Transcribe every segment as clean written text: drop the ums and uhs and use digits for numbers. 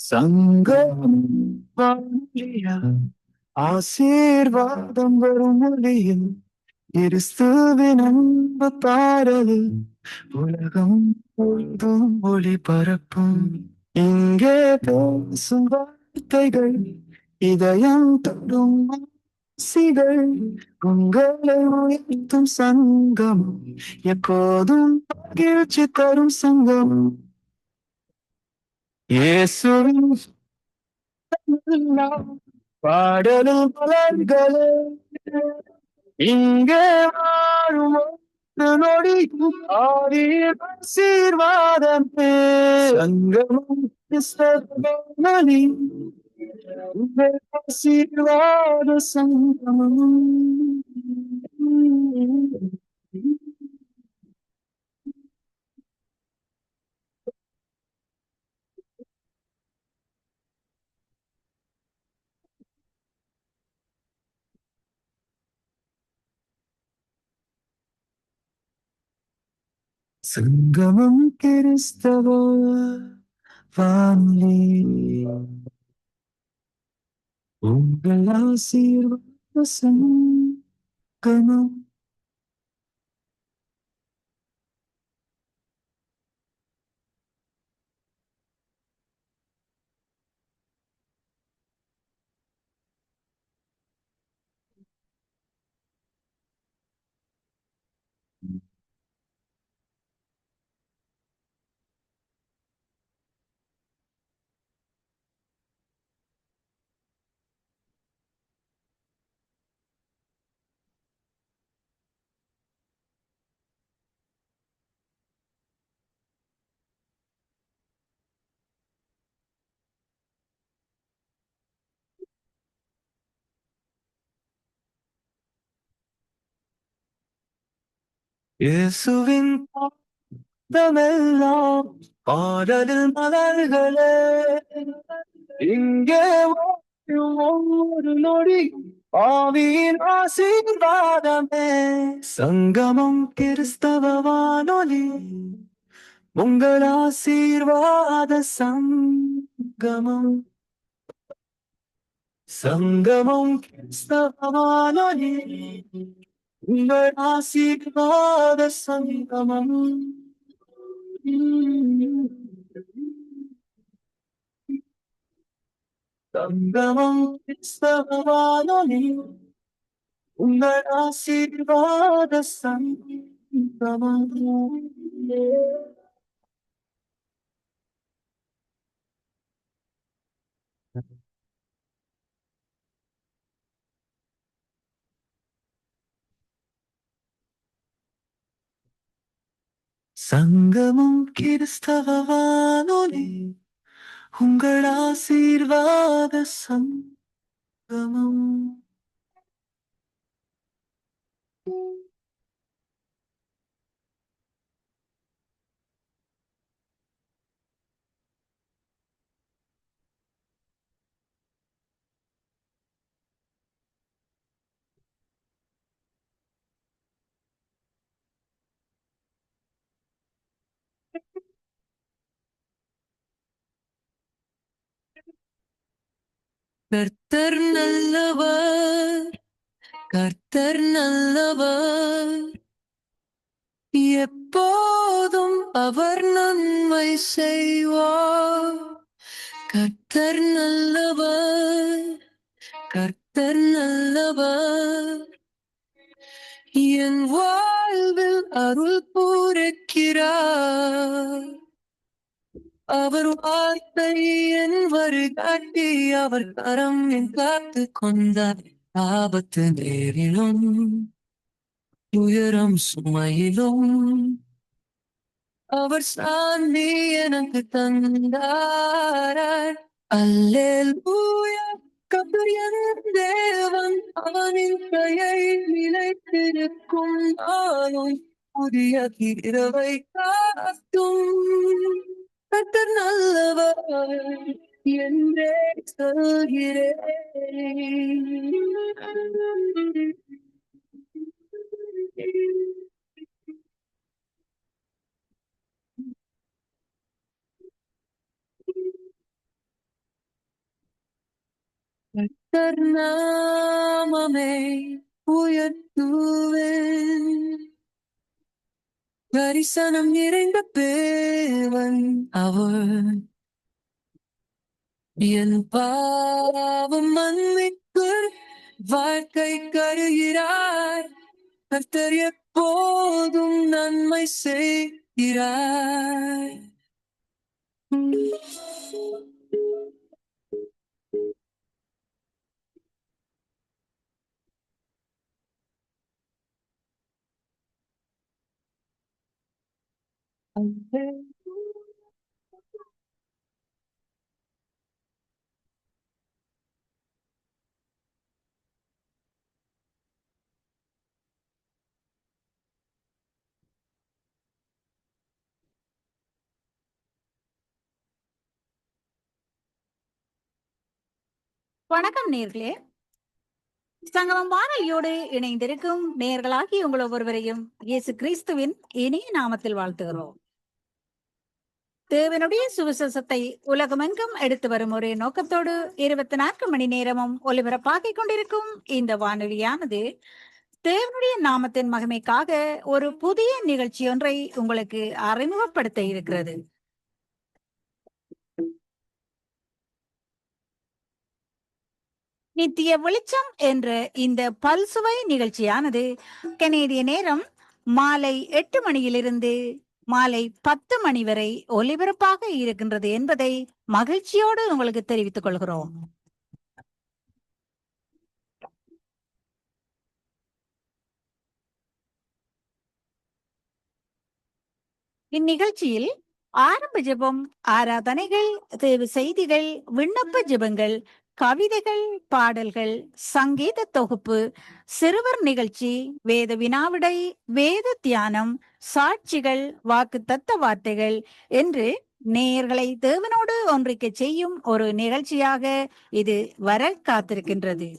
சங்கம் வாழிய ஆசீர்வாதம் வரும் மொழியில் கிறிஸ்துவின் அன்பு பாரது உலகம் முழுதும் ஒளி பரப்பும். இங்கே பேசும் வார்த்தைகள் இதயம் தொடும் ஆசிகள் உங்களை உயர்த்தும் சங்கம் எப்போதும் மகிழ்ச்சி தரும் சங்கம். இயேசுவின் பாடலும் மலர்களே இங்கே வாழும் ஒவ்வொரு நொடியும் ஆவியின் ஆசீர்வாதமே. சங்கமம் கிறிஸ்தவனி உங்கள் ஆசீர்வாத சங்கமம். சங்கமம் கிறிஸ்தவ வானொலி உங்கள் ஆசீர்வாத சங்கமம். இயேசுவின் பாதமெல்லாம் பாடலில் மலர்களே இங்கே வாழும் ஒவ்வொரு நொடி ஆவியின் ஆசீர்வாதமே. சங்கமம் கிறிஸ்தவ வானொலி உங்கள் ஆசீர்வாத சங்கமம். சங்கமம் கிறிஸ்தவ வானொலி உங்கள் ஆசீர்வாத சங்கமம். சங்கமம் கிறிஸ்தவ வானொலி உங்கள் ஆசீர்வாத சங்கமம். சங்கமம் கிறிஸ்தவ வானொலி உங்கள் ஆசீர்வாத சங்கமம். கர்த்தர் நல்லவர், கர்த்தர் நல்லவர், எப்போதும் அவர் நன்மை செய்வார். கர்த்தர் நல்லவர், கர்த்தர் நல்லவர், என் வாழ்வில் அருள் பூரிக்கிறார். அவர் வார்த்தை என் வருகாட்டி அவர் கரம் என் காத்து கொண்டார். ஆபத்து நேரிலும் துயரம் சுமையிலும் அவர் சாந்தி எனக்கு தந்தாரார். அல்லேலூயா கர்த்தர் என் தேவன் அவனின் கையை நிலைத்திருக்கும் நாளும் புதிய இரவை காட்டும். கர்த்தர் நல்லவர் என்றே சொல்கிறேன். கர்நாமமே உயர்த்துவேன். தரிசனம் நிறைந்த தேவன் அவர். என் பாவம் மன்னித்து வாழ்க்கை கருகிறார். கர்த்தர் எப்போதும் நன்மை செய்கிறார். வணக்கம் நேர்களே. சங்கமம் வானொலியோடு இணைந்திருக்கும் நேர்களாகி உங்கள் ஒவ்வொருவரையும் இயேசு கிறிஸ்துவின் இனிய நாமத்தில் வாழ்த்துகிறோம். தேவனுடைய சுவிசேஷத்தை உலகமெங்கும் எடுத்து வரும் ஒரே நோக்கத்தோடு 24 மணி நேரமும் ஒலிபரப்பாகிக் கொண்டிருக்கும் இந்த வானொலியானது தேவனுடைய நாமத்தின் மகிமைக்காக ஒரு புதிய நிகழ்ச்சி ஒன்றை உங்களுக்கு அறிமுகப்படுத்த இருக்கிறது. நித்திய வெளிச்சம் என்ற இந்த பல்சுவை நிகழ்ச்சியானது கனேடிய நேரம் மாலை 8 மணியிலிருந்து மாலை 10 மணி வரை ஒலிபரப்பாக இருக்கின்றது என்பதை மகிழ்ச்சியோடு உங்களுக்கு தெரிவித்துக் கொள்கிறோம். இந்நிகழ்ச்சியில் ஆரம்ப ஜெபம், ஆராதனைகள், தேவ செய்திகள், விண்ணப்ப ஜெபங்கள், கவிதைகள், பாடல்கள், சங்கீத தொகுப்பு, சிறுவர் நிகழ்ச்சி, வேத வினாவிடை, வேத தியானம், சாட்சிகள், வாக்கு தத்த வார்த்தைகள் என்று நேயர்களை தேவனோடு ஒன்றிக்க செய்யும் ஒரு நிகழ்ச்சியாக இது வர காத்திருக்கின்றது.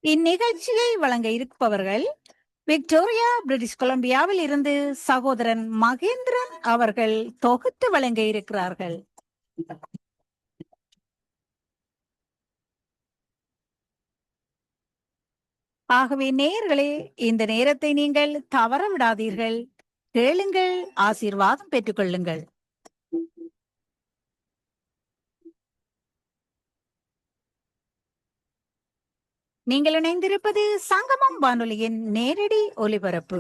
இந்நிகழ்ச்சியை வழங்க இருப்பவர்கள் விக்டோரியா, பிரிட்டிஷ் கொலம்பியாவில் இருந்து சகோதரன் மகேந்திரன் அவர்கள் தொகுத்து வழங்க இருக்கிறார்கள். ஆகவே நேயர்களே, இந்த நேரத்தை நீங்கள் தவற விடாதீர்கள். கேளுங்கள், ஆசீர்வாதம் பெற்றுக் கொள்ளுங்கள். நீங்கள் இணைந்திருப்பது சங்கமம் வானொலியின் நேரடி ஒலிபரப்பு.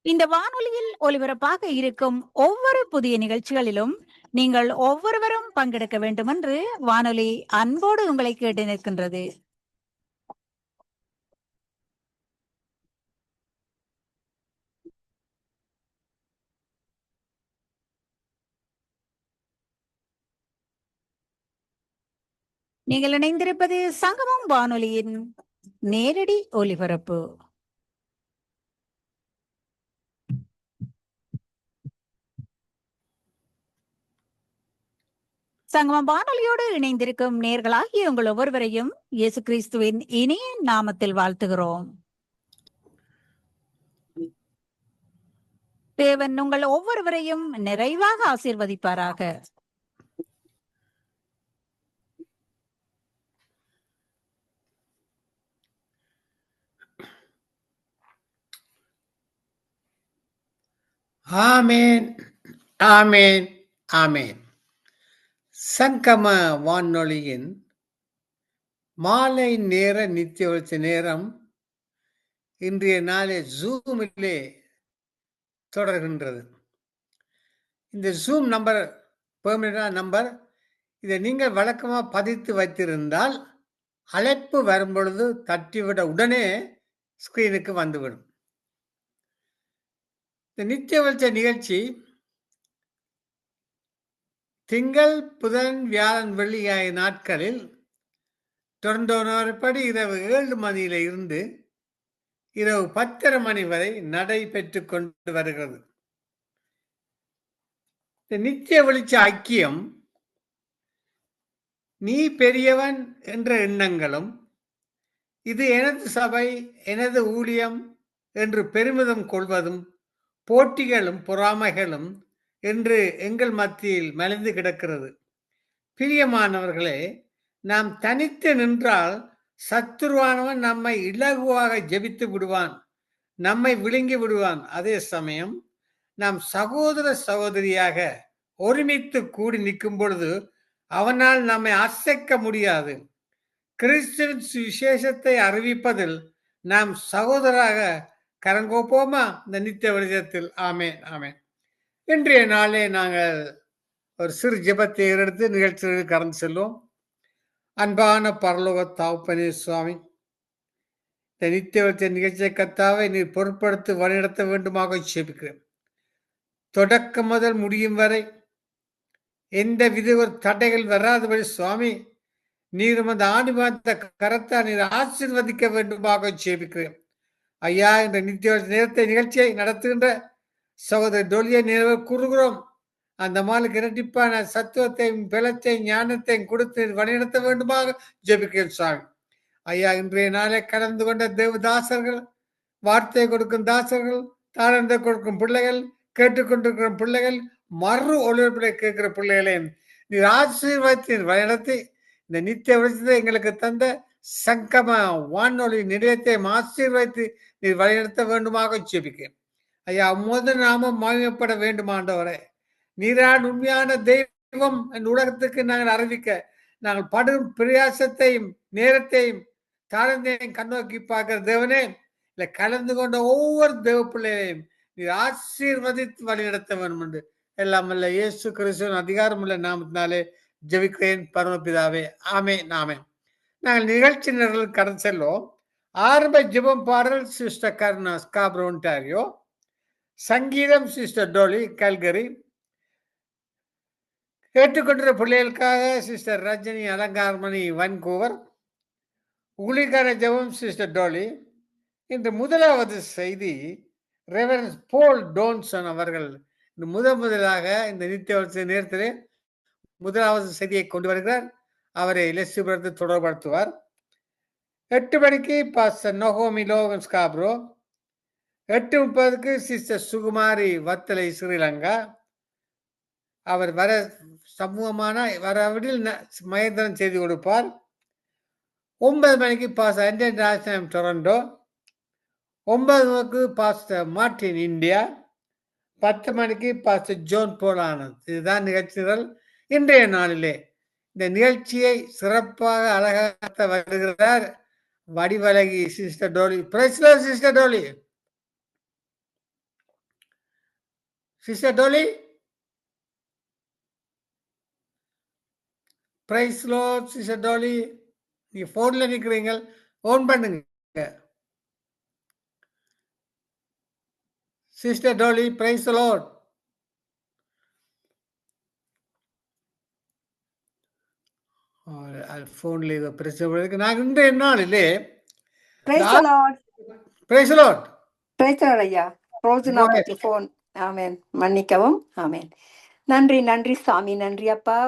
இந்த வானொலியில் ஒலிபரப்பாக இருக்கும் ஒவ்வொரு புதிய நிகழ்ச்சிகளிலும் நீங்கள் ஒவ்வொருவரும் பங்கெடுக்க வேண்டும் என்று வானொலி அன்போடு உங்களை கேட்டு நிற்கின்றது. நீங்கள் இணைந்திருப்பது சங்கமம் வானொலியின் நேரடி ஒலிபரப்பு. சங்கமம் வானொலியோடு இணைந்திருக்கும் நேர்களாகிய உங்கள் ஒவ்வொருவரையும் இயேசு கிறிஸ்துவின் இனிய நாமத்தில் வாழ்த்துகிறோம். தேவன் உங்கள் ஒவ்வொருவரையும் நிறைவாக ஆசீர்வதிப்பாராக. ஆமேன், ஆமேன், ஆமேன். சங்கம வானொலியின் மாலை நேர நித்திய வெளிச்ச நேரம் இன்றைய நாளே ஜூமிலே தொடர்கின்றது. இந்த ஜூம் நம்பர் பெர்மனன்ட் நம்பர், இதை நீங்கள் வழக்கமாக பதித்து வைத்திருந்தால் அழைப்பு வரும்பொழுது தட்டிவிட உடனே ஸ்கிரீனுக்கு வந்துவிடும். இந்த நித்திய வெளிச்ச நிகழ்ச்சி திங்கள், புதன், வியாழன், வெள்ளி ஆகிய நாட்களில் டொரண்டோ நேரப்படி இரவு 7 மணியில இருந்து இரவு 10:30 மணி வரை நடைபெற்று கொண்டு வருகிறது. இந்த நித்திய வெளிச்ச ஐக்கியம் நீ பெரியவன் என்ற எண்ணங்களும் இது எனது சபை, எனது ஊழியம் என்று பெருமிதம் கொள்வதும் போட்டிகளும் பொறாமைகளும் என்று எங்கள் மத்தியில் மலிந்து கிடக்கிறது. பிரியமானவர்களே, நாம் தனித்து நின்றால் சத்துருவானவன் நம்மை இலகுவாக ஜெபித்து விடுவான், நம்மை விழுங்கி விடுவான். அதே சமயம் நாம் சகோதர சகோதரியாக ஒருமித்து கூடி நிற்கும் பொழுது அவனால் நம்மை அசைக்க முடியாது. கிறிஸ்துவின் சுவிசேஷத்தை அறிவிப்பதில் நாம் சகோதராக கரங்கோப்போமா இந்த நித்திய வெளிச்சத்தில்? ஆமேன், ஆமேன். இன்றைய நாளே நாங்கள் ஒரு சிறு ஜெபத்தை எடுத்து நிகழ்ச்சிகளுக்கு கடந்து செல்வோம். அன்பான பரலோக தகப்பனே சுவாமி, இந்த நித்திய வெளிச்ச நிகழ்ச்சியை கர்த்தாவை நீர் பொருட்படுத்தி வழிநடத்த வேண்டுமாக ஜெபிக்கிறேன். தொடக்கம் முதல் முடியும் வரை எந்த வித ஒரு தடைகள் வராதபடி சுவாமி நீர் அந்த ஆணிபார்த்த கரத்தை நீர் ஆசீர்வதிக்க வேண்டுமாக ஜெபிக்கிறேன். ஐயா, இந்த நித்திய நேரத்தை நிகழ்ச்சியை நடத்துகின்ற சகோதரி டோலியை நினைவு கூறுகிறோம். அந்த மாலுக்கு இரட்டிப்பான சத்துவத்தையும் பலத்தையும் ஞானத்தையும் கொடுத்து வழிநடத்த வேண்டுமாக ஜெபிக்கிறேன் சுவாமி. ஐயா, இன்றைய நாளை கடந்து கொண்ட தேவதாசர்கள், வார்த்தை கொடுக்கும் தாசர்கள், தாழ்ந்த கொடுக்கும் பிள்ளைகள், கேட்டுக்கொண்டிருக்கிற பிள்ளைகள், மறு ஒளிபரப்பை கேட்கிற பிள்ளைகளையும் நீர் ஆசீர்வாதத்தை வழிநடத்தி இந்த நித்திய வெளிச்சத்தை எங்களுக்கு தந்த சங்கம வானொலி நிலையத்தை ஆசீர்வதித்து நீர் வழிநடத்த வேண்டுமாக ஜெபிக்கிறேன். ஐயா, முதல் நாமம் மகிமைப்பட வேண்டும் ஆண்டவரே. நீரான் உண்மையான தெய்வம் இந்த உலகத்துக்கு நாங்கள் அறிவிக்க நாங்கள் படும் பிரயாசத்தையும் நேரத்தையும் தாழ்ந்தையும் கண்ணோக்கி பார்க்கிற தேவனே, இல்லை கலந்து கொண்ட ஒவ்வொரு தேவ பிள்ளைகளையும் நீர் ஆசீர்வதித்து வழிநடத்த வேண்டும் என்று எல்லாம் அல்ல இயேசு கிறிஸ்துவின் அதிகாரமுள்ள நாமத்தினாலே ஜெபிக்கிறேன் பரமபிதாவே. ஆமென், ஆமென். நாங்கள் நிகழ்ச்சி நிரல் கடந்து செல்வோம். ஆரம்ப ஜெபம் பாடல் சிஸ்டர் கருணா, ஸ்காப்ரோ, ஒன்டாரியோ. சங்கீதம் சிஸ்டர் டோலி, கல்கரி. கேட்டுக்கொண்டிருக்கிற பிள்ளைகளுக்காக சிஸ்டர் ரஜினி அலங்காரமணி, வன்கூவர். ஊழியக்கார ஜெபம் சிஸ்டர் டோலி. இன்று முதலாவது செய்தி ரெவரன்ஸ் போல் டோன்சன் அவர்கள் முதலாக இந்த நித்திய நேரத்திலே முதலாவது செய்தியை கொண்டு வருகிறார். அவரை லெஸ்ஸிபுரத்தை தொடர்படுத்துவார். 8 மணிக்கு pastor Naomi Logan Scarborough. 8:30 sister Sukumari Wattala, Sri Lanka. அவர் வர சமூகமான வரவிடில் மகேந்திரன் செய்தி கொடுப்பார். 9 மணிக்கு pastor Anton Rajnayam, Toronto. 9 pastor Martin, India. 10 மணிக்கு பாஸ்டர் ஜோன் போல் ஆனந்த். இதுதான் நிகழ்ச்சிகள். இன்றைய நாளிலே இந்த நிகழ்ச்சியை சிறப்பாக அழகாக வருகிறார் வடிவழகி sister Dolly. Praise Lord sister Dolly. Sister Dolly, praise Lord sister Dolly. நீங்க போன்ல நிக்கிறீங்க, ஓன் பண்ணுங்க. Sister Dolly, praise Lord. போன்ல ஏதோ பிரச்சனை இருக்கு. நான் இன்றைய நாளிலே ஐயா போன். ஆமேன், மன்னிக்கவும். ஆமேன். நன்றி, நன்றி சாமி, நன்றி அப்பா.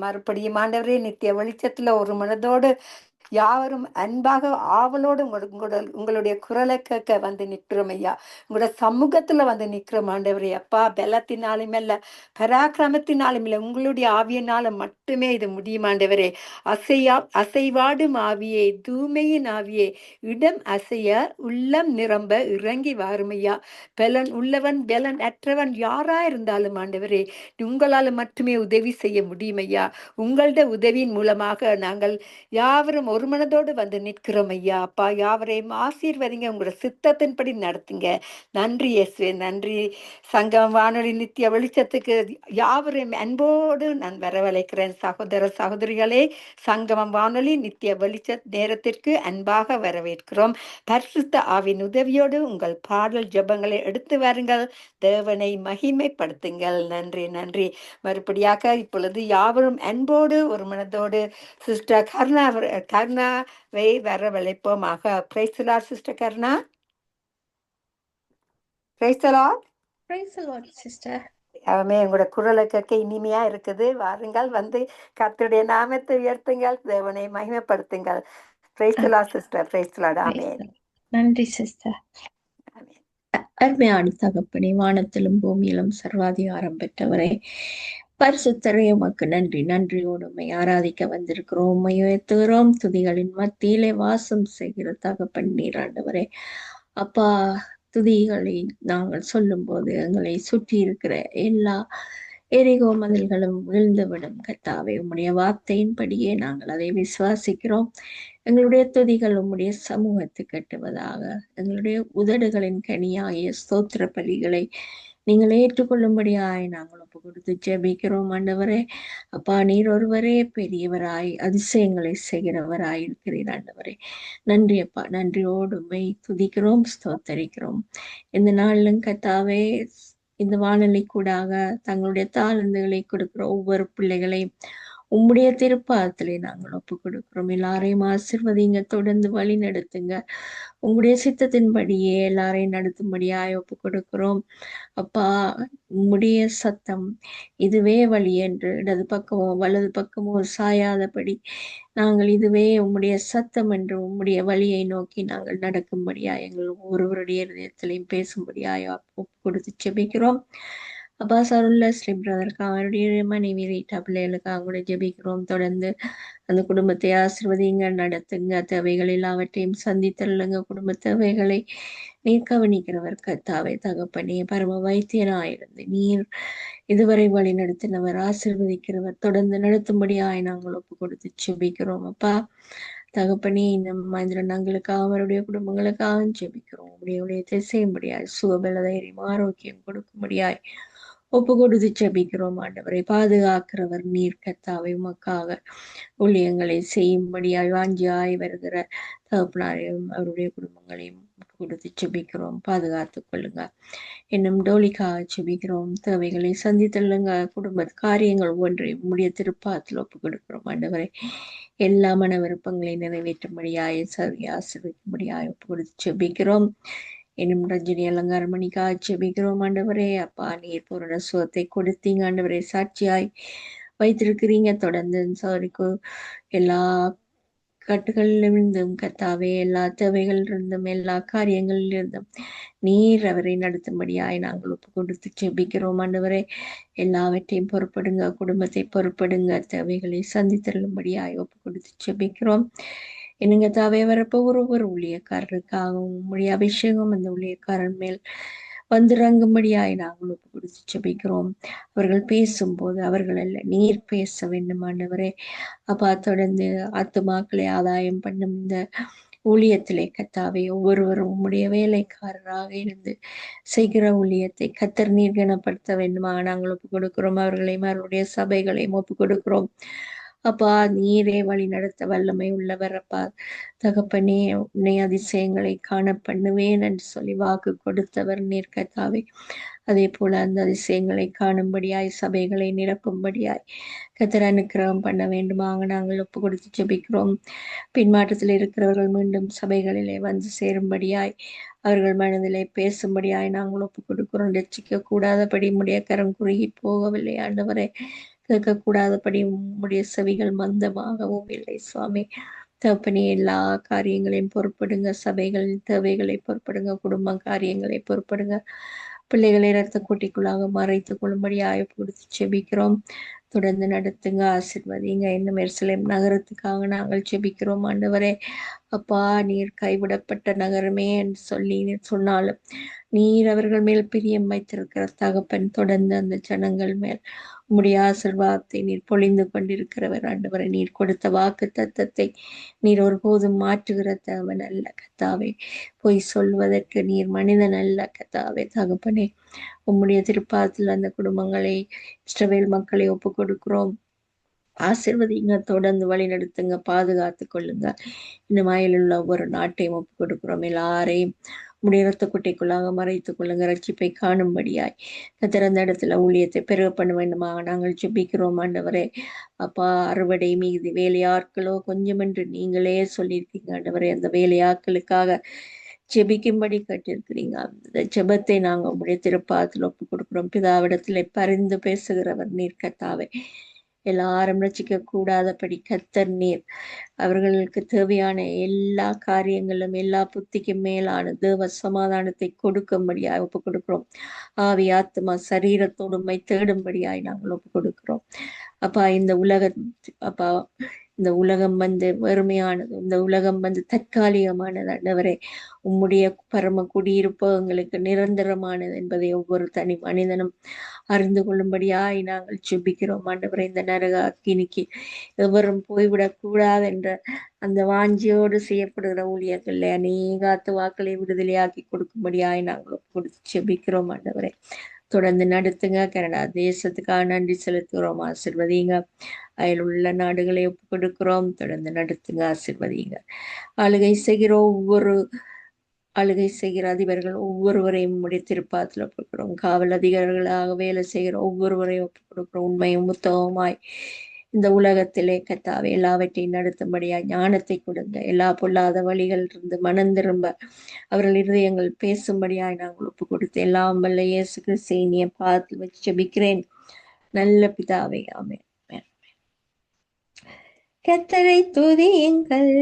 மறுபடியும் ஆண்டவரே, நித்திய வெளிச்சத்துல ஒரு மனதோடு யாவரும் அன்பாக ஆவலோடு உங்களுடைய குரலை கேட்க வந்து நிற்கிறோம் ஐயா. உங்களோட சமூகத்துல வந்து நிற்கிறோம் ஆண்டவரே. அப்பா, பலத்தினாலும் இல்ல, பராக்கிரமத்தினாலும் இல்லை, உங்களுடைய ஆவியினால மட்டுமே இது முடியும் ஆண்டவரே. அசைவாடும் ஆவியே, தூய்மையின் ஆவியே, இடம் அசைய உள்ளம் நிரம்ப இறங்கி வாருமையா. பலன் உள்ளவன் பலன் அற்றவன் யாரா இருந்தாலும் ஆண்டவரே, உங்களால் மட்டுமே உதவி செய்ய முடியும் ஐயா. உங்களோட உதவியின் மூலமாக நாங்கள் யாவரும் ஒரு மனதோடு வந்து நிற்கிறோம் ஐயா. அப்பா, யாவரையும் ஆசீர்வதிங்க, உங்களோட சித்தத்தின்படி நடத்துங்க. நன்றி இயேசுவே, நன்றி. சங்கம் வானொலி நித்திய வெளிச்சத்துக்கு யாவரையும் அன்போடு நான் வரவழைக்கிறேன். சகோதர சகோதரிகளே, சங்கமம் வானொலி நித்திய வெளிச்ச நேரத்திற்கு அன்பாக வரவேற்கிறோம். பரிசுத்த ஆவின் உதவியோடு உங்கள் பாடல் ஜெபங்களை எடுத்து வாருங்கள். தேவனை மகிமைப்படுத்துங்கள். நன்றி, நன்றி. மறுபடியாக இப்பொழுது யாவரும் அன்போடு ஒரு மனதோடு சிஸ்டர் கருணாவை வரவழைப்போமாக. Praise the Lord sister Karuna. Praise the Lord. Praise the Lord sister. அவமே உங்களோட குரலை கேட்க இனிமையா இருக்குது. வாருங்கள், வந்து கர்த்தருடைய நாமத்தை உயர்த்துங்கள், தேவனை மகிமைப்படுத்துங்கள். Sister. Praise the Lord. Praise amen. the Lord. நன்றி சிஸ்டர். ஆமென். அருமையான தகப்பனே, வானத்திலும் பூமியிலும் சர்வாதிகாரம் பெற்றவரே, பரிசுத்தரே, உமக்கு நன்றி. நன்றியோடு உம்மை ஆராதிக்க வந்திருக்கிறோம். உம்மை உயர்த்துகிறோம். துதிகளின் மத்தியிலே வாசம் செய்கிற தகப்பன் நீர் ஆண்டவரே. அப்பா, துதிகளை நாங்கள் சொல்லும்போது எங்களை சுற்றி இருக்கிற எல்லா எரிகோ மதில்களும் விழுந்துவிடும் கர்த்தாவே. உம்முடைய வார்த்தையின்படியே நாங்கள் அதை விசுவாசிக்கிறோம். எங்களுடைய துதிகள் உம்முடைய சமூகத்துக்கு எட்டுவதாக. எங்களுடைய உதடுகளின் கனியாகிய ஸ்தோத்திர பலிகளை நீங்கள் ஏற்றுக்கொள்ளும்படியாய் நாங்கள் ஒப்பு கொடுத்து ஜெபிக்கிறோம் ஆண்டவரே. அப்பா, நீர் ஒருவரே பெரியவராய் அதிசயங்களை செய்கிறவராய் இருக்கிறீர் ஆண்டவரே. நன்றி அப்பா. நன்றியோடு உம்மை துதிக்கிறோம், ஸ்தோத்தரிக்கிறோம். இந்த நாளிலும் கர்த்தாவே, இந்த வானொலி கூடாக தங்களுடைய தாளந்துகளை கொடுக்கிற ஒவ்வொரு பிள்ளைகளையும் உம்முடைய திருப்பாதத்திலே நாங்கள் ஒப்பு கொடுக்கிறோம். எல்லாரையும் ஆசீர்வதிங்க, தொடர்ந்து வழி நடத்துங்க. உங்களுடைய சித்தத்தின்படியே எல்லாரையும் நடத்தும்படியாய் ஒப்பு கொடுக்கிறோம். அப்பா, உம்முடைய சத்தம் இதுவே வழி என்று இடது பக்கமோ வலது பக்கமோ சாயாதபடி நாங்கள் இதுவே உம்முடைய சத்தம் என்று உம்முடைய வழியை நோக்கி நாங்கள் நடக்கும்படியாய் எங்கள் ஒவ்வொருவருடைய இதயத்திலையும் பேசும்படியாய் ஒப்பு கொடுத்து ஜெபிக்கிறோம். அப்பா, சருள்ள ஸ்ரீ பிரதருக்கு அவருடைய மனைவி ரீட்டா பிள்ளைகளுக்காக கூட ஜெபிக்கிறோம். தொடர்ந்து அந்த குடும்பத்தை ஆசீர்வதிங்க, நடத்துங்க, தேவைகள் எல்லாவற்றையும் சந்தித்தருளுங்க. குடும்ப தேவைகளை நீர் கவனிக்கிறவர் கர்த்தாவே. தகப்பனே, பரம வைத்தியராயிருந்து நீர் இதுவரை வழி நடத்தினவர், ஆசீர்வதிக்கிறவர், தொடர்ந்து நடத்தும்படியாய் நாங்கள் ஒப்பு கொடுத்து ஜெபிக்கிறோம். அப்பா தகப்பனே, இந்த மந்திரனங்களுக்காக அவருடைய குடும்பங்களுக்காக ஜெபிக்கிறோம். உடைய செய்யும்படியாய் சுகபல தைரியம் ஆரோக்கியம் கொடுக்கும்படியாய் ஒப்பு கொடுத்து ஜெபிக்கிறோம் ஆண்டவரை. பாதுகாக்கிறவர் நீர் கர்த்தாவே. உமக்காக ஊழியங்களை செய்யும்படியாய் வாஞ்சியாய் வருகிற தகப்பனாரையும் அவருடைய குடும்பங்களையும் ஒப்பு கொடுத்து ஜெபிக்கிறோம். பாதுகாத்துக் கொள்ளுங்க. இன்னும் டோலிக்காக ஜெபிக்கிறோம். தேவைகளை சந்தித்தள்ளுங்க. குடும்ப காரியங்கள் ஒன்றையும் உம்முடைய திருப்பாதத்தில் ஒப்பு கொடுக்கிறோம் ஆண்டவரை. எல்லா மன விருப்பங்களை நிறைவேற்றும்படியாய் ஆசீர்வதிக்கும்படியாய் ஒப்பு கொடுத்து ஜெபிக்கிறோம். இன்னும் ரஞ்சினி அலங்காரமணிக்காக ஜெபிக்கிறோம் ஆண்டவரே. அப்பா, நீர் பூரண சுகத்தை கொடுத்தீங்க ஆண்டவரே, சாட்சியாய் வைத்திருக்கிறீங்க. தொடர்ந்து சாரிக்கு எல்லா கட்டுகளிலிருந்தும் கர்த்தாவே, எல்லா தேவைகளிலிருந்தும் எல்லா காரியங்களிலிருந்தும் நீர் அவரை நடத்தும்படியாய் நாங்கள் ஒப்பு கொடுத்து ஜெபிக்கிறோம் ஆண்டவரே. எல்லாவற்றையும் பொறுப்படுங்க, குடும்பத்தை பொறுப்படுங்க, தேவைகளை சந்தித்தருளும்படியாய் ஒப்பு கொடுத்து ஜெபிக்கிறோம். என்னங்க தாவே, வரப்போ ஒரு ஊழியக்காரருக்காகவும் உம்முடைய அபிஷேகம் அந்த ஊழியக்காரன் மேல் வந்திறங்கும்படியாய் நாங்கள் ஒப்பு கொடுத்து ஜெபிக்கிறோம். அவர்கள் பேசும்போது அவர்கள் அல்ல, நீர் பேச வேண்டும் ஆண்டவரே. அப்பா, தொடர்ந்து ஆத்துமாக்களை ஆதாயம் பண்ணும் இந்த ஊழியத்திலே கர்த்தாவே, ஒவ்வொருவரும் உம்முடைய வேலைக்காரராக இருந்து செய்கிற ஊழியத்தை கர்த்தர் நீர் கனப்படுத்த வேண்டுமா நாங்கள் ஒப்பு கொடுக்கிறோம். அவர்களையும் அவருடைய சபைகளையும் ஒப்பு கொடுக்கிறோம். அப்பா, நீரே வழி நடத்த வல்லமை உள்ளவர். அப்பா தகப்பனே, உன்னை அதிசயங்களை காண பண்ணுவேன் என்று சொல்லி வாக்கு கொடுத்தவர் நீர் கர்த்தாவே. அதே போல அந்த அதிசயங்களை காணும்படியாய் சபைகளை நிரப்பும்படியாய் கர்த்தர் அனுக்கிரகம் பண்ண வேண்டுமாக நாங்கள் ஒப்பு கொடுத்து ஜெபிக்கிறோம். பின்மாற்றத்தில் இருக்கிறவர்கள் மீண்டும் சபைகளிலே வந்து சேரும்படியாய் அவர்கள் மனதிலே பேசும்படியாய் நாங்கள் ஒப்பு கொடுக்கிறோம். ரட்சிக்க கூடாதபடி உம்முடைய கரம் குறுகி போகவில்லை ஆண்டவரே. கேட்கக்கூடாதபடி உம்முடைய செவிகள் மந்தமாகவும் இல்லை சுவாமி. தகப்பனே, எல்லா காரியங்களையும் பொறுப்படுங்க. சபைகளின் தேவைகளை பொறுப்படுங்க. குடும்ப காரியங்களை பொறுப்படுங்க. பிள்ளைகளை இரத்த கூட்டிக்குள்ளாக மறைத்துக் கொள்ளும்படியாக கொடுத்து ஜெபிக்கிறோம். தொடர்ந்து நடத்துங்க, ஆசீர்வதிங்க. இன்னும் எருசலேம் நகரத்துக்காக நாங்கள் ஜெபிக்கிறோம் ஆண்டவரே. அப்பா, நீர் கைவிடப்பட்ட நகரமே என்று சொல்லி சொன்னாலும் நீர் அவர்கள் மேல் பிரியம் வைத்திருக்கிற தகப்பன், தொடர்ந்து அந்த ஜனங்கள் மேல் உம்முடைய ஆசீர்வாதத்தை நீர் பொழிந்து கொண்டிருக்கிறவர் ஆண்டவரை. நீர் கொடுத்த வாக்கு தத்தத்தை நீர் ஒருபோதும் மாற்றுகிற தேவன் அல்ல கர்த்தாவே. பொய் சொல்வதற்கு நீர் மனிதன் அல்ல கர்த்தாவே. தகப்பனே, உம்முடைய திருப்பாதத்தில் அந்த குடும்பங்களை, இஸ்ரவேல் மக்களை ஒப்பு கொடுக்கிறோம். ஆசீர்வதிங்க, தொடர்ந்து வழி நடத்துங்க, பாதுகாத்து கொள்ளுங்க. இந்த மயிலுள்ள ஒவ்வொரு நாட்டையும் ஒப்பு கொடுக்கிறோம். எல்லாரையும் உடைய இரத்த குட்டைக்குள்ளாக மறைத்துக் கொள்ளுங்க. ரட்சிப்பை காணும்படியாய் திறந்த இடத்துல ஊழியத்தை பெருக பண்ண வேண்டுமாக நாங்கள் ஜெபிக்கிறோம் ஆண்டவரே. அப்பா, அறுவடை மீது வேலையாட்களோ கொஞ்சம் என்று நீங்களே சொல்லியிருக்கீங்க ஆண்டவரே. அந்த வேலையாட்களுக்காக ஜெபிக்கும்படி கேட்டிருக்கிறீங்க. அந்த ஜெபத்தை நாங்கள் உடைய திருப்பாதத்தில் ஒப்பு கொடுக்கிறோம். பிதாவிடத்திலே பரிந்து பேசுகிறவர் நீர் கர்த்தாவே. எல்லாரும் ரட்சிக்க கூடாதபடி கர்த்தர் நீர் அவர்களுக்கு தேவையான எல்லா காரியங்களும் எல்லா புத்திக்கும் மேலான தேவ சமாதானத்தை கொடுக்கும்படியாய் ஒப்பு கொடுக்கிறோம். ஆவி ஆத்மா சரீரத்தோடுமை தேடும்படியாய் நாங்கள் ஒப்பு கொடுக்கிறோம். அப்பா இந்த அப்பா இந்த உலகம் வெறுமையானது, இந்த உலகம் தற்காலிகமானது. ஆண்டவரே, உம்முடைய பரம குடியிருப்பு எங்களுக்கு நிரந்தரமானது என்பதை ஒவ்வொரு தனி மனிதனும் அறிந்து கொள்ளும்படியாய் நாங்கள் ஜெபிக்கிறோம். ஆண்டவரே, இந்த நரக அக்கினிக்கு எவரும் போய்விடக் கூடாது என்ற அந்த வாஞ்சியோடு செய்யப்படுகிற ஊழியர்களே அநேக ஆத்துமாக்களை விடுதலையாக்கி கொடுக்கும்படியாய் நாங்கள் கொடுத்து ஜெபிக்கிறோம். ஆண்டவரே, தொடர்ந்து நடத்துங்க. கனடா தேசத்துக்காக நன்றி செலுத்துகிறோம். ஆசிர்வதிங்க. அதில் உள்ள நாடுகளை ஒப்பு கொடுக்கிறோம். தொடர்ந்து நடத்துங்க, ஆசிர்வதிங்க. ஆளுகை செய்கிற அதிபர்கள் ஒவ்வொருவரையும் உடைய திருப்பாத்துல ஒப்பு கொடுக்கிறோம். காவல் அதிகாரிகளாக வேலை செய்கிற ஒவ்வொருவரையும் ஒப்பு கொடுக்கிறோம். உண்மையும் உத்தவமாய் இந்த உலகத்திலே கர்த்தாவே எல்லாவற்றையும் நடத்தும்படியாய் ஞானத்தை கொடுங்க. எல்லா பொல்லாத வழிகள் இருந்து மனம் திரும்ப அவர்கள் இருதயங்கள் பேசும்படியாய் நாங்கள் ஒப்பு கொடுத்து எல்லாம் வல்ல இயேசு கிறிஸ்துவினை பார்த்து வச்சு ஜெபிக்கிறேன் நல்ல பிதாவே, ஆமென். கர்த்தரை துதியுங்கள்,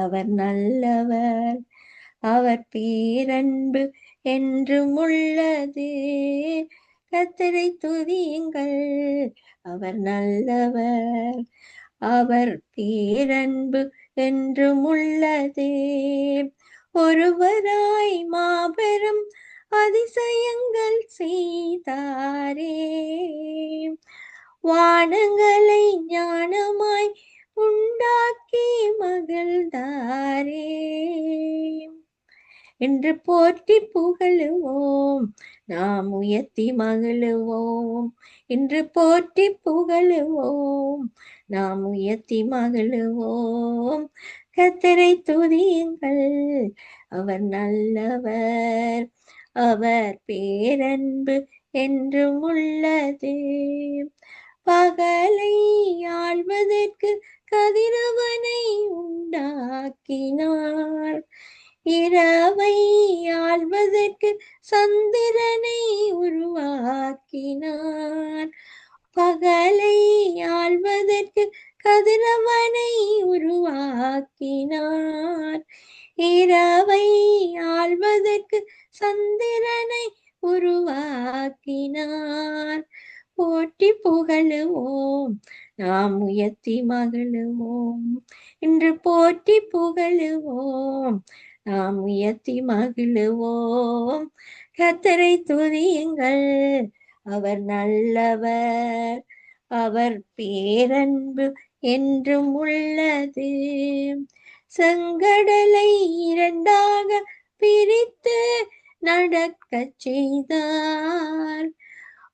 அவர் நல்லவர், அவர் பேரன்பு என்றும் உள்ளது. கர்த்தரை துதியுங்கள், அவர் நல்லவர், அவர் பேரன்பு என்றும் உள்ளது. ஒருவராய் மாபெரும் அதிசயங்கள் செய்தாரே, வானங்களை ஞானமாய் உண்டாக்கி மகிழ்ந்தாரே என்று போற்றி புகழுவோம், நாம் உயர்த்தி மகிழுவோம். என்று போற்றி புகழுவோம், நாம் உயர்த்தி மகிழுவோம். கர்த்தரை துதியுங்கள், அவர் நல்லவர், அவர் பேரன்பு என்றும் உள்ளது. பகலை ஆள்வதற்கு கதிரவனை உண்டாக்கினார், இரவை ஆள்வதற்கு சந்திரனை உருவாக்கினார். பகலை ஆள்வதற்கு கதிரவனை உருவாக்கினார், இரவை ஆள்வதற்கு சந்திரனை உருவாக்கினார். போற்றி புகழுவோம், நாம் உயர்த்தி மகிழுவோம். இன்று போற்றி புகழுவோம், நாம் உயர்த்தி மகிழுவோம். கர்த்தரை துதியுங்கள், அவர் நல்லவர், அவர் பேரன்பு என்றும் உள்ளது. செங்கடலை இரண்டாக பிரித்து நடக்கச் செய்தார்,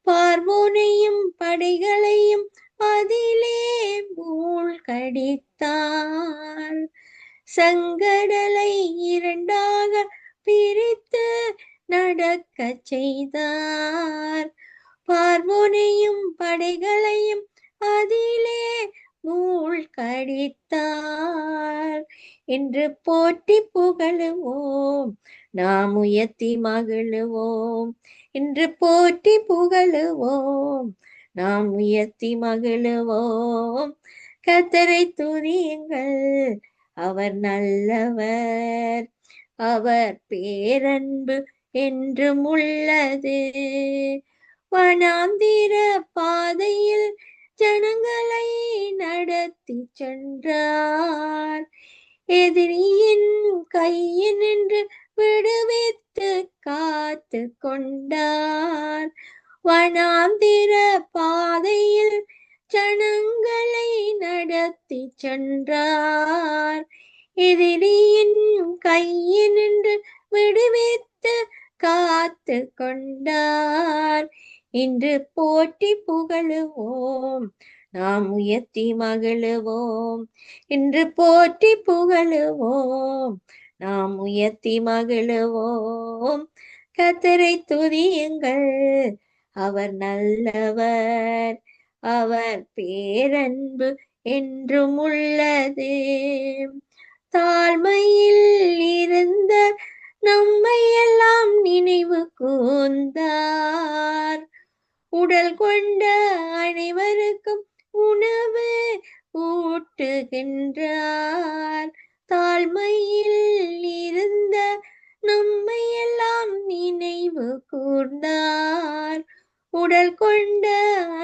பார்வோனையும் படைகளையும் அதிலே மூழ்கடித்தார். செங்கடலை இரண்டாக பிரித்து நடக்கச் செய்தார், பார்வோனையும் படைகளையும் அதிலே மூழ்கடித்தார். என்று போற்றி புகழுவோம், நாம் உயர்த்தி மகிழுவோம். என்று போற்றி புகழுவோம், நாம் உயர்த்தி மகிழுவோம். கர்த்தரை துதியுங்கள், அவர் நல்லவர், அவர் பேரன்பு என்றும் உள்ளது. வனாந்திர பாதையில் ஜனங்களை நடத்தி சென்றார், எதிரியின் கையினின்று விடுவித்து காத்து கொண்டார். வனாந்திர பாதையில் ஜனங்களை நடத்தி சென்றார், எதிரியின் கையினின்று விடுவித்து காத்து கொண்டார். இன்று போற்றி புகழுவோம், நாம் உயர்த்தி மகிழுவோம். இன்று போற்றி புகழுவோம், நாம் உயர்த்தி மகிழுவோம். கர்த்தரை துதியுங்கள், அவர் நல்லவர், அவர் பேரன்பு என்றும் உள்ளது. தாழ்மையில் இருந்த நம்மை எல்லாம் நினைவு கூர்ந்தார், உடல் கொண்ட அனைவருக்கும் உணவு ஊட்டுகின்றார். தாழ்மையில் இருந்த நம்மை எல்லாம் நினைவு கூர்ந்தார். உடல் கொண்ட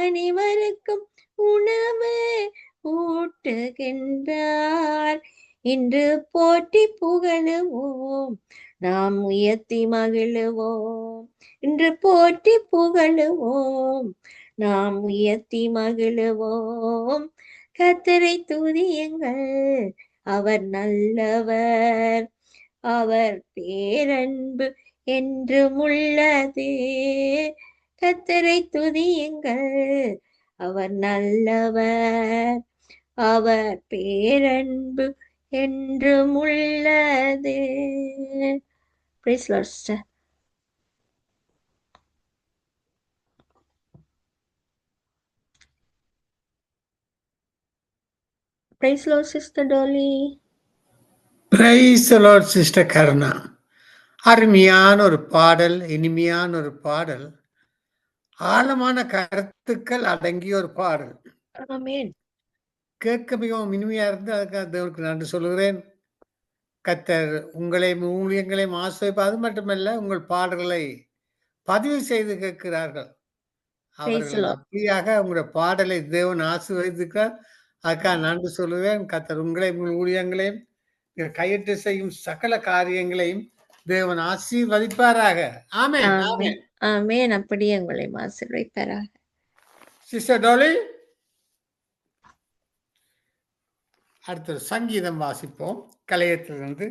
அனைவருக்கும் உணவு ஊட்டுகின்றார். இன்று போற்றி புகழுவோம், நாம் உயர்த்தி மகிழுவோம். இன்று போற்றி புகழுவோம், நாம் உயர்த்தி மகிழுவோம். கர்த்தரை துதியுங்கள், அவர் நல்லவர், அவர் பேரன்பு என்றும் உள்ளது. கர்த்தரை துதியுங்கள், அவர் நல்லவர், அவர் பேரன்பு என்றும் உள்ளது. Praise Lord, sister. Praise Lord, Sister Dolly. Price the Lord sister Karuna. அருமையான ஒரு பாடல், இனிமையான ஒரு பாடல், ஆழமான கருத்துக்கள் அடங்கிய ஒரு பாடல். Amen. கேட்க மிகவும் இனிமையா இருந்து அதுக்காக தேவனுக்கு நன்றி சொல்கிறேன். கர்த்தர் உங்களையும் ஊழியங்களையும் ஆசிர்வதிப்பார். அது மட்டுமல்ல, உங்கள் பாடல்களை பதிவு செய்து கேட்கிறார்கள். அவர்கள் Lord. அப்படியாக உங்களுடைய பாடலை தேவன் ஆசீர்வதிக்கிறார். அதுக்காக நன்றி சொல்லுவேன். கர்த்தர் உங்களையும் உங்கள் ஊழியங்களையும் கையிட்டு செய்யும் சகல காரியங்களையும் தேவன் ஆசீர்வதிப்பாராக. ஆமென். ஆமென். ஆமென். ஆமென். அப்படியே உங்களை ஆசீர்வதிப்பாராக. சிஸ்டர் டோலி, அடுத்தது சங்கீதம் வாசிப்போம். கலையத்திலிருந்து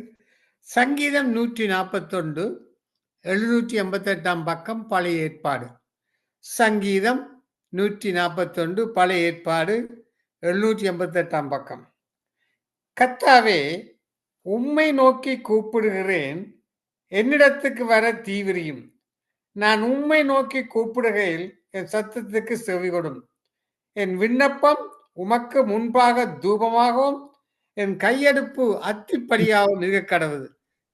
சங்கீதம் 141, 788 பக்கம், பழைய ஏற்பாடு. சங்கீதம் 141 பழைய ஏற்பாடு, 788 பக்கம். கர்த்தாவே, உம்மை நோக்கி கூப்பிடுகிறேன், என்னிடத்துக்கு வர தீவிரியும். நான் உம்மை நோக்கி கூப்பிடுகையில் என் சத்தத்துக்கு செவிகொடும். என் விண்ணப்பம் உமக்கு முன்பாக தூபமாகவும் என் கையெடுப்பு அத்திப்படியாகவும் இருக்க கடவுது.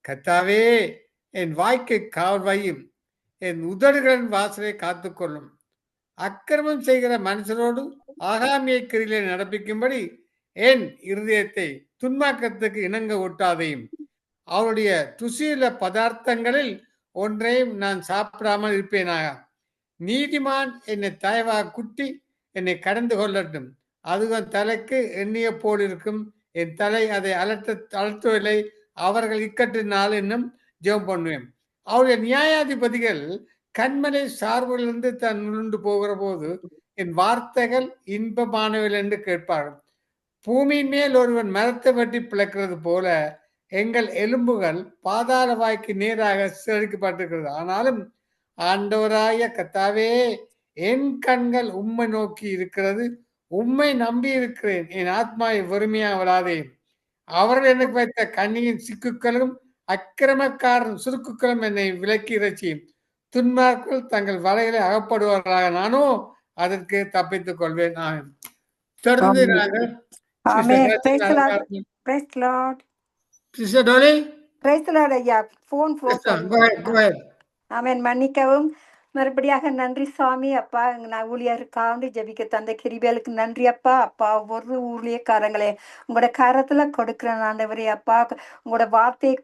கர்த்தாவே, என் வாய்க்கு காவல் வையும், என் உதடுகளின் வாசலை காத்துக்கொள்ளும். அக்கிரமம் செய்கிற மனுஷரோடு ஆகாமிய கிரிகளை நடப்பிக்கும்படி என் இருதயத்தை துன்மாக்கத்துக்கு இணங்க ஒட்டாதையும். அவருடைய ருசியுள்ள பதார்த்தங்களில் ஒன்றையும் நான் சாப்பிடாமல் இருப்பேனாக. நீதிமான் என்னை தயவாக குட்டி என்னை கடந்து கொள்ளட்டும். அதுவும் தலைக்கு எண்ணிய போல் இருக்கும், என் தலை அதை அலட்டவில்லை. அவர்கள் இக்கட்டினால் இன்னும் ஜெபம் பண்ணுவேன். அவருடைய நியாயாதிபதிகள் கண்மனை சார்பிலிருந்து தன் உருண்டு போகிற போது என் வார்த்தைகள் இன்பமானவர்கள் என்று கேட்பார்கள். பூமியின் மேல் ஒருவன் மரத்தை வெட்டி பிளக்கிறது போல எங்கள் எலும்புகள் பாதாள வாய்க்கு நேராக செலுக்கப்பட்டிருக்கிறது. ஆனாலும் ஆண்டவராய கர்த்தாவே, என் கண்கள் உம்மை நோக்கி இருக்கிறது, உம்மை நம்பி இருக்கிறேன். என் ஆத்மாவை வெறுமையாக விடாதே. அவர்கள் எனக்கு வைத்த கண்ணியின் சிக்குக்களும் அக்கிரமக்காரன் சுருக்குக்களும் என்னை விலக்கி இறைச்சியும். துன்மார்கள் தங்கள் வலைகளை அகப்படுவார்களாக, நானோ அதற்கு தப்பித்துக் கொள்வேன். தொடர்ந்து நாங்கள் ஆமென். Praise the Lord. Praise the Lord. Sister Dolly? Praise the Lord, ஐயா. phone Yes, ma'am. Go ahead. ஆமென். மன்னிக்கவும். மறுபடியாக நன்றி சுவாமி. அப்பா, நான் ஊழியருக்காண்டு ஜெபிக்க தந்த கிருபைகளுக்கு நன்றி அப்பா. அப்பா, ஒவ்வொரு ஊழியக்காரங்களே உங்களோட கரத்துல கொடுக்குற ஆண்டவரே அப்பா, உங்களோட வார்த்தையை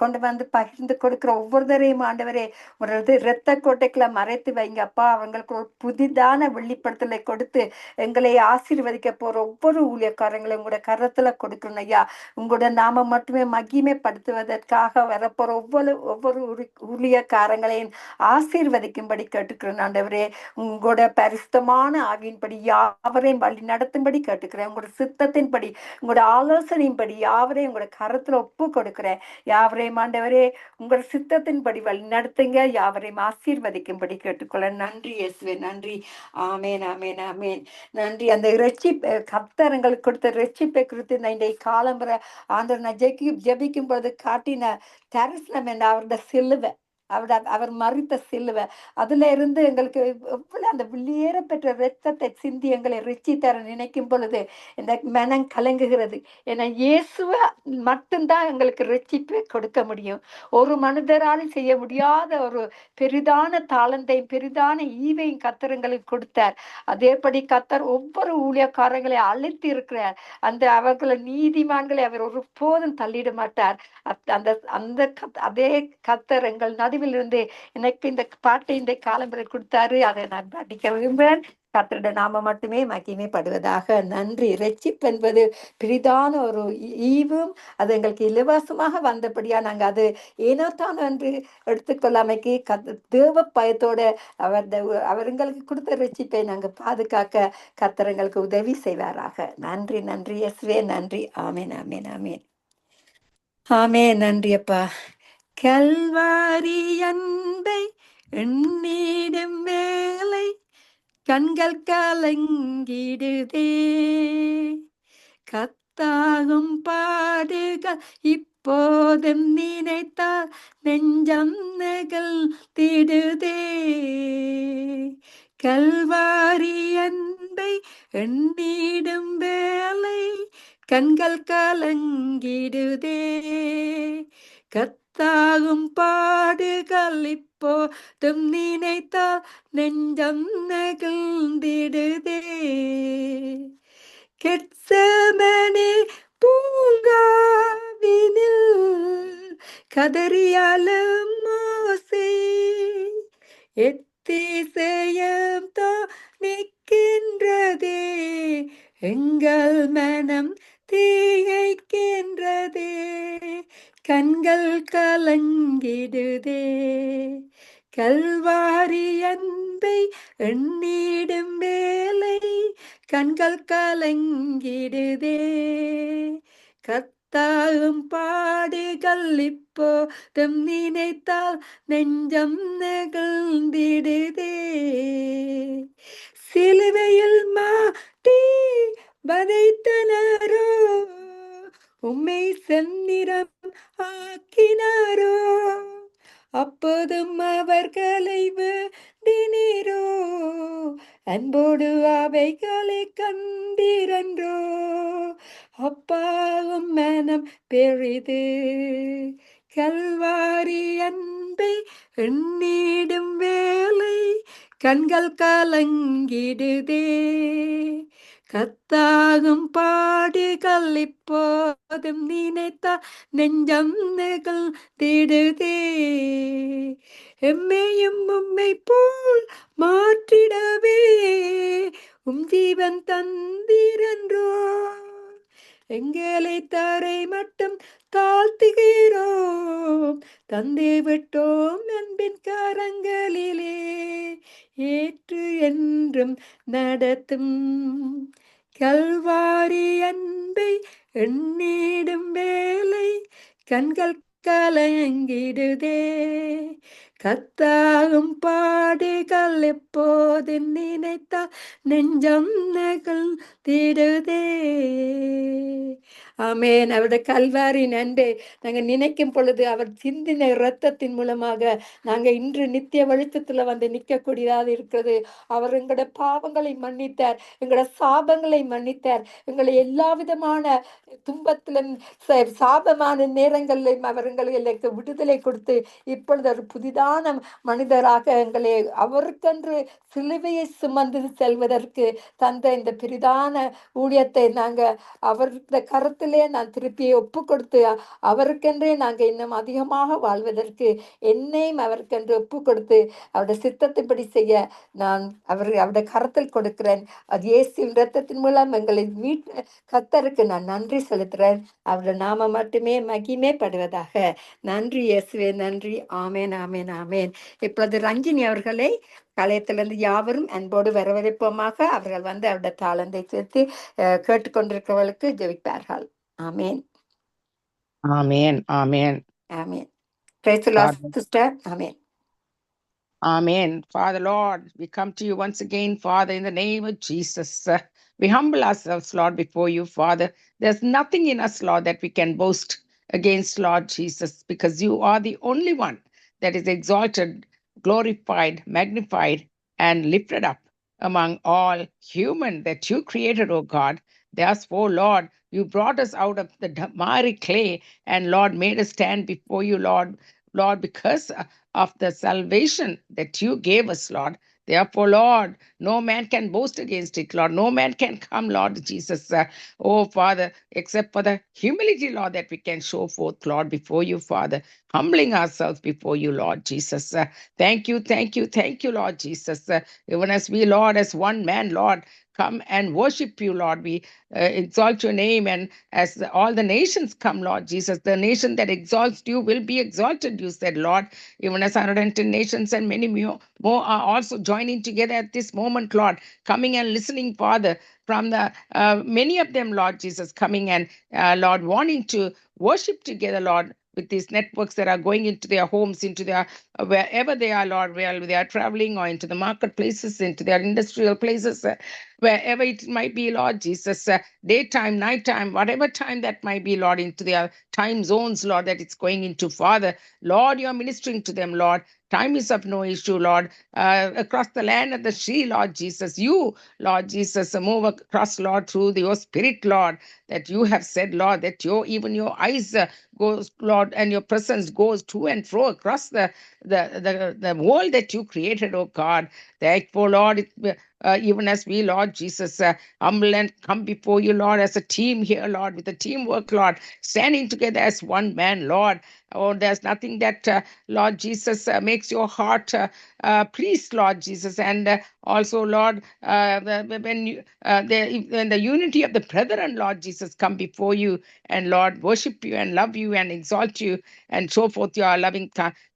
கொண்டு வந்து பகிர்ந்து கொடுக்குற ஒவ்வொருத்தரையும் ஆண்டவரே உங்களோட இரத்த கோட்டைக்குள்ள மறைத்து வைங்க அப்பா. அவங்களுக்கு ஒரு புதிதான வெளிப்படுத்தலை கொடுத்து எங்களை ஆசீர்வதிக்க போற ஒவ்வொரு ஊழியக்காரங்களையும் உங்களோட கரத்துல கொடுக்கணும் ஐயா. உங்களோட நாம மட்டுமே மகிமைப்படுத்துவதற்காக வரப்போற ஒவ்வொரு ஊழியக்காரங்களையும் ஆசீர்வதிக்கும்படி கேட்டுக்கிறேன் ஆண்டவரே. உங்களோட பரிசுத்தமான ஆவியின்படி யாவரையும் வழி நடத்தும்படி கேட்டுக்கிறேன். உங்களோட சித்தத்தின்படி, உங்களோட ஆலோசனையின்படி யாவரையும் உங்களோட கரத்துல ஒப்பு கொடுக்கிறேன். யாவரையும் ஆண்டவரே உங்களோட சித்தத்தின்படி வழி நடத்துங்க. யாவரையும் ஆசீர்வதிக்கும்படி கேட்டுக்கொள்ள. நன்றி இயேசுவே, நன்றி. ஆமேன், ஆமேன், ஆமேன். நன்றி. அந்த கர்த்தர்களுக்கு கொடுத்த ரட்சிப்பை குறித்து நான் இன்றைய காலம்புற ஆண்டவர் நான் ஜெபிக்கும் போது காட்டின தரிசனம் என்ன, அவருடைய சிலுவை. அவர் மறித்த சிலுவை, அதுல இருந்து எங்களுக்கு எவ்வளவு அந்த வெளியேற பெற்ற இரத்தத்தை சிந்தி எங்களை ரட்சித்தர நினைக்கும் பொழுது இந்த மனம் கலங்குகிறது. ஏன்னா இயேசுவை மட்டும்தான் எங்களுக்கு ரட்சிப்பு கொடுக்க முடியும். ஒரு மனிதராலும் செய்ய முடியாத ஒரு பெரிதான தாளந்தையும் பெரிதான ஈவையும் கர்த்தர் எங்களுக்கு கொடுத்தார். அதேபடி கர்த்தர் ஒவ்வொரு ஊழியக்காரங்களை அழைத்து இருக்கிறார். அந்த அவர்களை நீதிமான்களை அவர் ஒருபோதும் தள்ளிட மாட்டார். அந்த அந்த அதே கர்த்தர் எங்கள் நடுவில் இருந்து எனக்கு இந்த பாட்டை இந்த காலம்பரை கொடுத்தாரு. அதை நான் படிக்க விரும்புகிறேன். கர்த்தருடைய நாம மட்டுமே மகிமைப்படுவதாக. நன்றி. ரட்சிப்பு என்பது பெரிதான ஒரு ஈவும், அது எங்களுக்கு இலவசமாக வந்தபடியா நாங்க அது ஏனோ தான் என்று எடுத்துக்கொள்ளாமைக்கு தேவ பயத்தோட அவர் எங்களுக்கு கொடுத்த ரட்சிப்பை நாங்க பாதுகாக்க கர்த்தர் எங்களுக்கு உதவி செய்வாராக. நன்றி, நன்றி இயேசுவே, நன்றி. ஆமேன், ஆமேன், ஆமேன். ஆமேன். நன்றி அப்பா. கல்வாரி அன்பை எண்ணிடும் வேலை கண்கள் கலங்கிடுதே, கத்தாகும் பாடுகள் இப்போதும் நினைத்தால் நெஞ்சம் நெகிழ்ந்திடுதே. கல்வாரி அன்பை எண்ணிடும் வேலை கண்கள் கலங்கிடுதே, கத்தாகும் பாடுகள் இப்போதும் நினைத்தால் நெஞ்சம் நெகிழ்ந்திடுதே. கெத்செமனே பூங்காவினில் கதறியாலும் மோசே, எத்திசையம் நிற்கின்றதே, எங்கள் மனம் தீயைக்கின்றதே, கண்கள் கலங்கிடுதே. கல்வாரி அன்பை எண்ணிடும் வேலை கண்கள் கலங்கிடுதே, கத்தாகும் பாடுகள் இப்போதும் நினைத்தால் நெஞ்சம் நெகிழ்ந்திடுதே. சிலுவையில் மாட்டி வதைத்தனரோ, உம்மை செந்நிறம் ஆக்கினாரோ, அப்போதும் அவர்களை வேண்டினீரோ, அன்போடு அவைகளை கண்டிரன்றோ, அப்பாவும் மனம் பெரிது. கல்வாரி அன்பை எண்ணிடும் வேலை கண்கள் கலங்கிடுதே, கத்தாகும் பாடுகள் இப்போதும் நினைத்தால் நெஞ்சம் நெகிழ்ந்திடுதே. எம்மையும் உம்மை போல் மாற்றிடவே ஜீவன் தந்திரன்றோ, எங்களை தரை மட்டும் தாழ்த்துகிறோம், தந்தே விட்டோம் அன்பின் கரங்களிலே, ஏற்று என்றும் நடத்தும். கல்வாரி அன்பை எண்ணிடும் வேலை கண்கள் கலங்கிடுதே, கத்தாகும் பாடுகள் எப்போது நினைத்தால் நெஞ்சம் நெகிழ்ந்திடுதே. ஆமேன். அவருடைய கல்வாரின் அன்பை நாங்கள் நினைக்கும் பொழுது அவர் சிந்தின இரத்தத்தின் மூலமாக நாங்கள் இன்று நித்திய வெளிச்சத்துல வந்து நிற்கக்கூடியதாக இருக்கிறது. அவர் எங்களோட பாவங்களை மன்னித்தார், எங்களோட சாபங்களை மன்னித்தார், எங்களை எல்லா விதமான துன்பத்திலும் சாபமான நேரங்களிலும் அவர் எங்களுக்கு விடுதலை கொடுத்து இப்பொழுது ஒரு புதிதான மனிதராக எங்களை அவருக்கென்று சிலுவையை சுமந்து செல்வதற்கு தந்த இந்த பெரிதான ஊழியத்தை நாங்க அவருடைய கருத்திலே நான் திருப்பி ஒப்பு கொடுத்து அவருக்கென்றே நாங்க இன்னும் அதிகமாக வாழ்வதற்கு என்னையும் அவருக்கென்று ஒப்பு கொடுத்து அவருடைய சித்தத்தின்படி செய்ய நான் அவருடைய கருத்தில் கொடுக்கிறேன். அது இயேசுவின் இரத்தத்தின் மூலம் எங்களை மீட்டு கர்த்தருக்கு நான் நன்றி செலுத்துறேன். அவருடைய நாம மட்டுமே மகிமைப்படுவதாக. நன்றி இயேசுவே, நன்றி. ஆமேன், ஆமேன், ஆமேன். இப்பொழுது ரஞ்சினி அவர்களை கலையத்திலிருந்து யாவரும் அன்போடு வரவேற்போமாக. அவர்கள் வந்து அவருடைய தாளந்தை சேர்த்து கேட்டுக்கொண்டிருக்கிறவர்களுக்கு ஜெபிப்பார்கள். ஆமேன், ஆமேன், ஆமேன், ஆமேன். Praise the Lord, sister. Amen. Amen. Father Lord, we come to you once again, Father, in the name of Jesus. We humble ourselves, Lord, before you, Father. There's nothing in us, Lord, that we can boast against, Lord Jesus, because you are the only one that is exalted, glorified, magnified, and lifted up among all human that you created, O God. Therefore, Lord, you brought us out of the miry clay and, Lord, made us stand before you, Lord. Lord, because of the salvation that you gave us, Lord. Therefore, Lord, no man can boast against it, Lord. No man can come, Lord Jesus. Oh, Father, except for the humility, Lord, that we can show forth, Lord, before you, Father, humbling ourselves before you, Lord Jesus. Thank you, thank you, thank you, Lord Jesus. Even as we, Lord, as one man, Lord, come and worship you, Lord. We exalt your name. And as all the nations come, Lord Jesus, the nation that exalts you will be exalted, you said, Lord. Even as 110 nations and many more are also joining together at this moment, Lord, coming and listening, Father, from the many of them, Lord Jesus, coming and Lord, wanting to worship together, Lord, with these networks that are going into their homes, into their wherever they are, Lord, where they are traveling or into the marketplaces, into their industrial places, wherever it might be, Lord Jesus, daytime, nighttime, whatever time that might be, Lord, into their time zones, Lord, that it's going into, Father. Lord, you're ministering to them, Lord. Time is of no issue, Lord. Across the land and the sea, Lord Jesus, you, Lord Jesus, move across, Lord, through your spirit, Lord, that you have said, Lord, that even your eyes goes, Lord, and your presence goes to and fro across the world that you created, oh God. Therefore, Lord, even as we, Lord Jesus, humble and come before you, Lord, as a team here, Lord, with the teamwork, Lord, standing together as one man, Lord. Oh, there's nothing that, Lord Jesus, makes your heart pleased, Lord Jesus. And also, Lord, when the unity of the brethren, Lord Jesus, come before you and, Lord, worship you and love you and exalt you and show forth your loving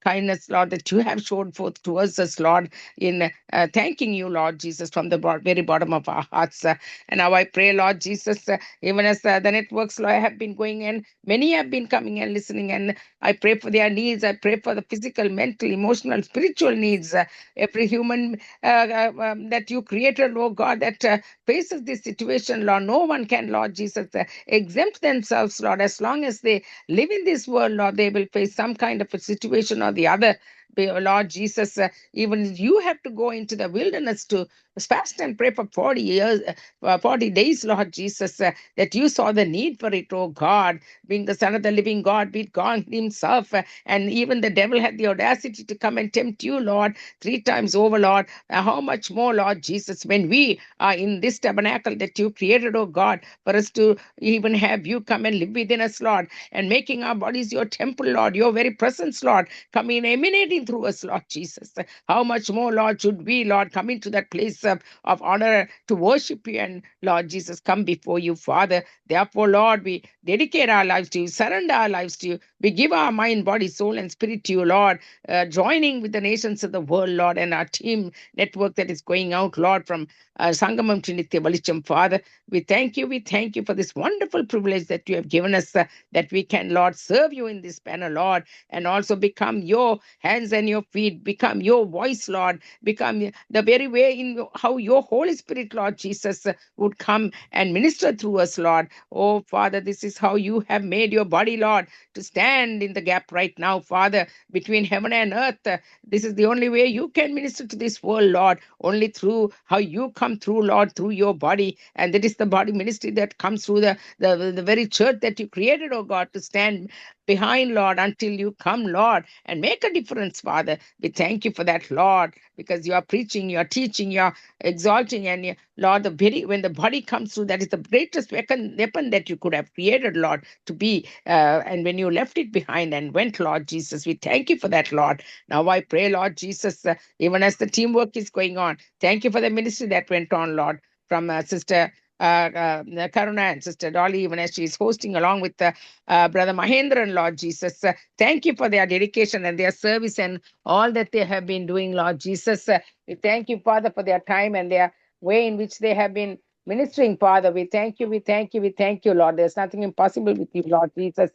kindness, Lord, that you have shown forth towards us, Lord, in thanking you, Lord Jesus, from the very bottom of our hearts. And now I pray, Lord Jesus, even as the networks, Lord, have been going in, many have been coming and listening, and I pray for their needs. I pray for the physical, mental, emotional, spiritual needs. Every human that you created, oh God, that faces this situation, Lord, no one can, Lord Jesus, exempt themselves, Lord, as long as they live in this world, Lord, they will face some kind of a situation or the other. Lord Jesus, even you have to go into the wilderness to fast and pray for 40 years, 40 days, Lord Jesus, that you saw the need for it, oh God, being the Son of the living God, be God himself. And even the devil had the audacity to come and tempt you, Lord, 3 times over, Lord. How much more, Lord Jesus, when we are in this tabernacle that you created, oh God, for us to even have you come and live within us, Lord, and making our bodies your temple, Lord, your very presence, Lord, coming, emanating through us, Lord Jesus. How much more, Lord, should we, Lord, come into that place of honor to worship you and, Lord Jesus, come before you, Father. Therefore, Lord, we dedicate our lives to you, surrender our lives to you. We give our mind, body, soul, and spirit to you, Lord, joining with the nations of the world, Lord, and our team network that is going out, Lord, from Sangamam to Nitya Balicham, Father. We thank you for this wonderful privilege that you have given us, that we can, Lord, serve you in this manner, Lord, and also become your hands and your feet, become your voice, Lord, become the very way in how your Holy Spirit, Lord Jesus, would come and minister through us, Lord. Oh, Father, this is how you have made your body, Lord, to stand in the gap right now, Father, between heaven and earth. This is the only way you can minister to this world, Lord, only through how you come through, Lord, through your body. And that is the body ministry that comes through the very church that you created, oh God, to stand behind, Lord, until you come, Lord, and make a difference, Father. We thank you for that, Lord, because you are preaching, you are teaching, you are exalting, and Lord, when the body comes through, that is the greatest weapon that you could have created, Lord, to be. And when you left it behind and went, Lord Jesus, we thank you for that, Lord. Now I pray, Lord Jesus, even as the teamwork is going on, thank you for the ministry that went on, Lord, from Sister Karuna and Sister Dolly, even as she is hosting along with Brother Mahendran, Lord Jesus. Thank you for their dedication and their service and all that they have been doing, Lord Jesus. We thank you, Father, for their time and their way in which they have been ministering, Father. We thank you, Lord. There's nothing impossible with you, Lord Jesus.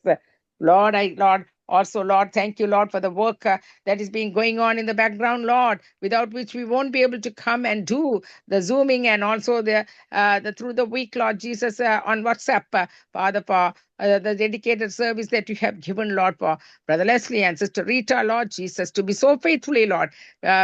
Lord, also, Lord, thank you, Lord, for the work that is being going on in the background, Lord, without which we won't be able to come and do the Zooming and also the through the week, Lord Jesus, on WhatsApp, Father, for the dedicated service that you have given, Lord, for Brother Leslie and Sister Rita, Lord Jesus, to be so faithfully, Lord,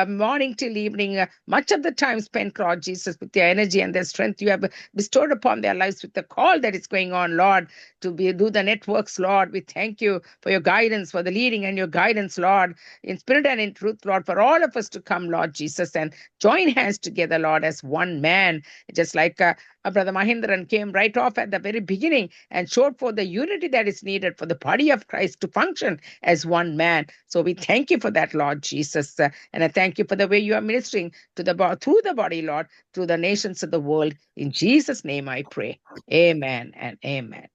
morning till evening, much of the time spent, Lord Jesus, with their energy and their strength you have bestowed upon their lives with the call that is going on, Lord, to do the networks, Lord. We thank you for your guidance, for the leading and your guidance, Lord, in spirit and in truth, Lord, for all of us to come, Lord Jesus, and join hands together, Lord, as one man, just like Brother Mahindran came right off at the very beginning and showed for the unity that is needed for the body of Christ to function as one man. So we thank you for that, Lord Jesus. And I thank you for the way you are ministering to through the body, Lord, through the nations of the world. In Jesus' name I pray. Amen and amen.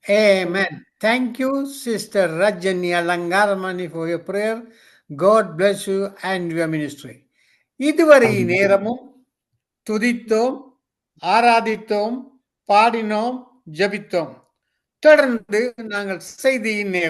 Amen. Thank you, Sister Rajani Alangaramani, for your prayer. God bless you and your ministry. இதுவரை நேரமும் துதித்தோம், ஆராதித்தோம், பாடினோம், ஜெபித்தோம். தொடர்ந்து நாங்கள் செய்தியின் நேரம்